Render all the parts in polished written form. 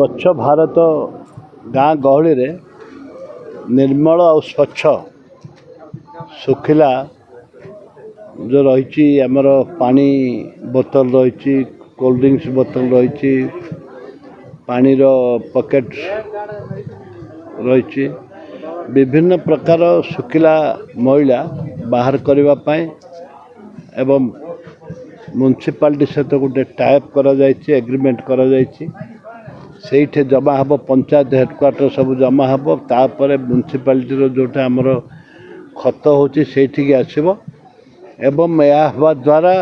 स्वच्छ भारत गाँ गहली रे निर्मल और स्वच्छ सुखिला जो रही आमर पानी बोतल रही कोल्ड ड्रिंक्स बोतल रही पानी पॉकेट रही विभिन्न प्रकार सुखिला मैला बाहर करने एवं म्युनिसिपालिटी सहित गोटे टाइप करा जायछि एग्रीमेंट करा जायछि सेठे जमा हम पंचायत हेडक्वार्टर सब जमा हम तापर म्युनिसिपालिटी जोटा आमर खत होची सेठिक आसीबो एवं या हवा द्वारा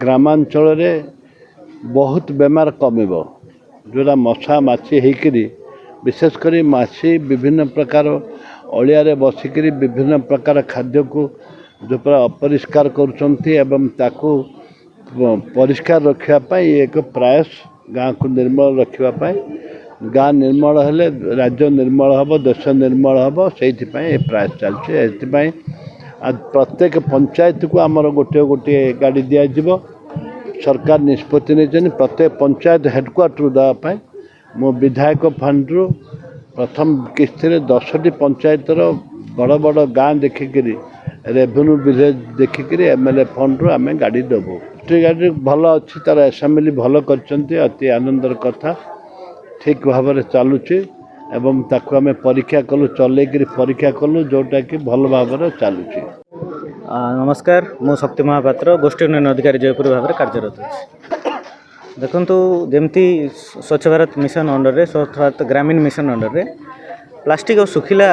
ग्रामांचल रे बहुत बेमार कमिबो जोरा मशा माछी हेकरी विशेषकर माछी विभिन्न प्रकार अलिया रे बसिकरी विभिन्न प्रकार खाद्य को जो पूरा अपरिष्कार करुचंती एवं ताकू परिष्कार रखापी एक प्रयास गाँ को निर्मल रखापी गाँ निर्मल हेले राज्य निर्मल हम देश निर्मल हम से प्रयास चलती आज प्रत्येक पंचायत को आमर गोटे गोटे गाड़ी दिज्व सरकार निष्पत्ति नहीं प्रत्येक पंचायत हेडक्वार्टर देवाई मो विधायक फंड रु प्रथम किस्ती 10टी पंचायतर बड़ बड़ गाँ देखिक रेवेन्यू विलेज देखिक एमएलए फंड रु आम गाड़ी देवु गाड़ी भल अच्छी तार एसेम्बली भल कर अति आनंदर कथा ठीक भाव में चलुची एवं ताकू आम परीक्षा कलु चलैकि परीक्षा कलु जोटा कि भल भाव में चलुची। नमस्कार मु शक्ति महापात्र गोष्ठी उन्नयन अधिकारी जयपुर भाव में कार्यरत अच्छी देखु जमती स्वच्छ भारत मिशन अंडर रे स्वच्छ भारत ग्रामीण मिशन अंडर रे प्लास्टिक और सुखिला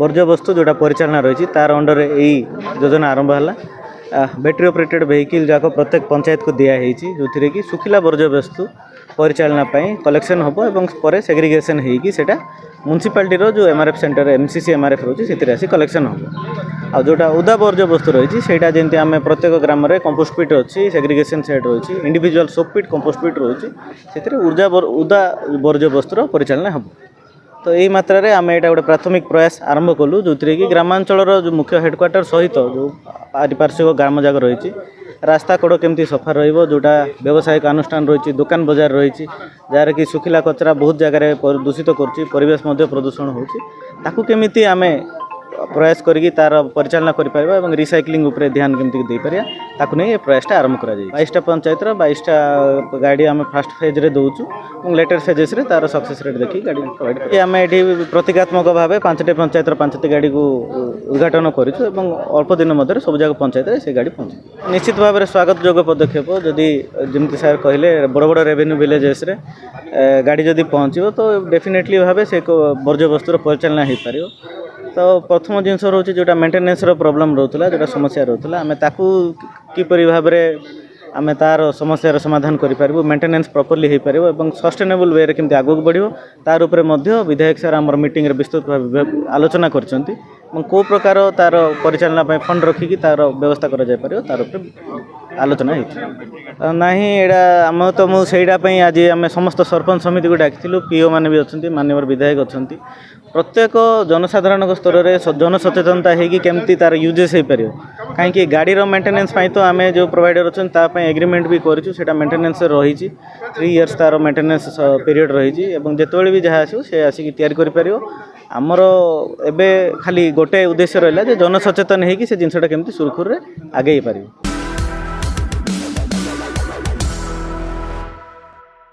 वर्ज्य वस्तु जोटा परिचालना रही तार अंडर यही योजना आरंभ है बैटेरी ऑपरेटेड व्हीकल जाक प्रत्येक पंचायत को दिखाई जो थी कि सुखिला वर्ज्य वस्तु परिचालना कलेक्शन हम और पर सेग्रीगेशन होटा म्युनिसिपालिटी जो एमआरएफ सेंटर एमसीसी एमआरएफ रोचे से आसी कलेक्शन हम आ जोटा उदा वर्ज्य वस्तु रही है जमी आम प्रत्येक ग्राम में कंपोस्ट पिट अच्छी सेग्रीगेशन सेट रही इंडिविजुअल सोप पिट कंपोस्ट पिट रही से उदा वर्ज्य वस्तुर परिचालना हम तो यही मात्रा रे आम यहाँ गोटे प्राथमिक प्रयास आरंभ कलु जो थी कि ग्रामांचल जो मुख्य हेडक्वार्टर सहित जो पारिपार्श्विक ग्राम जाक रही रास्ता कड़ केमती सफा रोटा व्यावसायिक अनुष्ठान रही दुकान बजार रही जार कि सुखिला कचरा बहुत जगह दूषित करवेश प्रदूषण होती आम प्रयास करी तार परिचालना कर रिसाइक्लिंग उपरे ध्यान केमती दे पारिया ताकू नहीं प्रयासटा आरंभ करा 22टा पंचायत 22टा गाड़ी आम फास्ट फेज रे दौचु और लेटर फेजेस रे तार सक्सेस रेट देखी गाड़ी प्रोवाइड आम ये प्रतीकात्मक भाव 5टी पंचायत 5टी गाड़ी को उद्घाटन करूँ और अल्प दिन मध्य सब जगह पंचायत से गाड़ी पहुँचे निश्चित भाव में स्वागत योग्य पदक्षेप जदि जमी सर कहले बड़ बड़ रेवेन्यू विलेजेस रे गाड़ी जदि पहुँचो तो डेफिनेटली भाव से वर्ज्य वस्तुर परिचालना हो पार तो प्रथम जिनस रोचे जोटा मेंटेनेंस प्रॉब्लम रोला जोटा समस्या रोला आम ताकू किपरि भाव में आम तार समस्यार समाधान करूँ मेंटेनेंस प्रॉपर्ली हो पार और सस्टेनेबल वे केमती आगू बढ़ो तार उपरे मध्य विधायक सर आम मीटिंग विस्तृत भाव आलोचना करछंती को प्रकार तार परिचालना फंड रखिकी तार व्यवस्था करा जाय पारियो तार उपरे आलोचना होती ना एटा आम तो मुझे आज आम समस्त सरपंच समिति को डाकिलु पीओ मैंने भी अच्छा माननीय विधायक अच्छा प्रत्येक जनसाधारण स्तर में जनसचेतनता होगी केमती तार यूजेस हो पार कहीं गाड़ीर मेंटेनेंस तो आम जो प्रोवाइडर अच्छा एग्रीमेंट भी करूँ मेंटेनेंस रही 3 इयर्स तार मेंटेनेंस पीरियड रही जिते भी जहाँ आसो सी आसिक तैयारी आमर एबे खाली गोटे उद्देश्य रहा जनसचेतन होगी से जिनसा केमती सुरखुर आगे पार।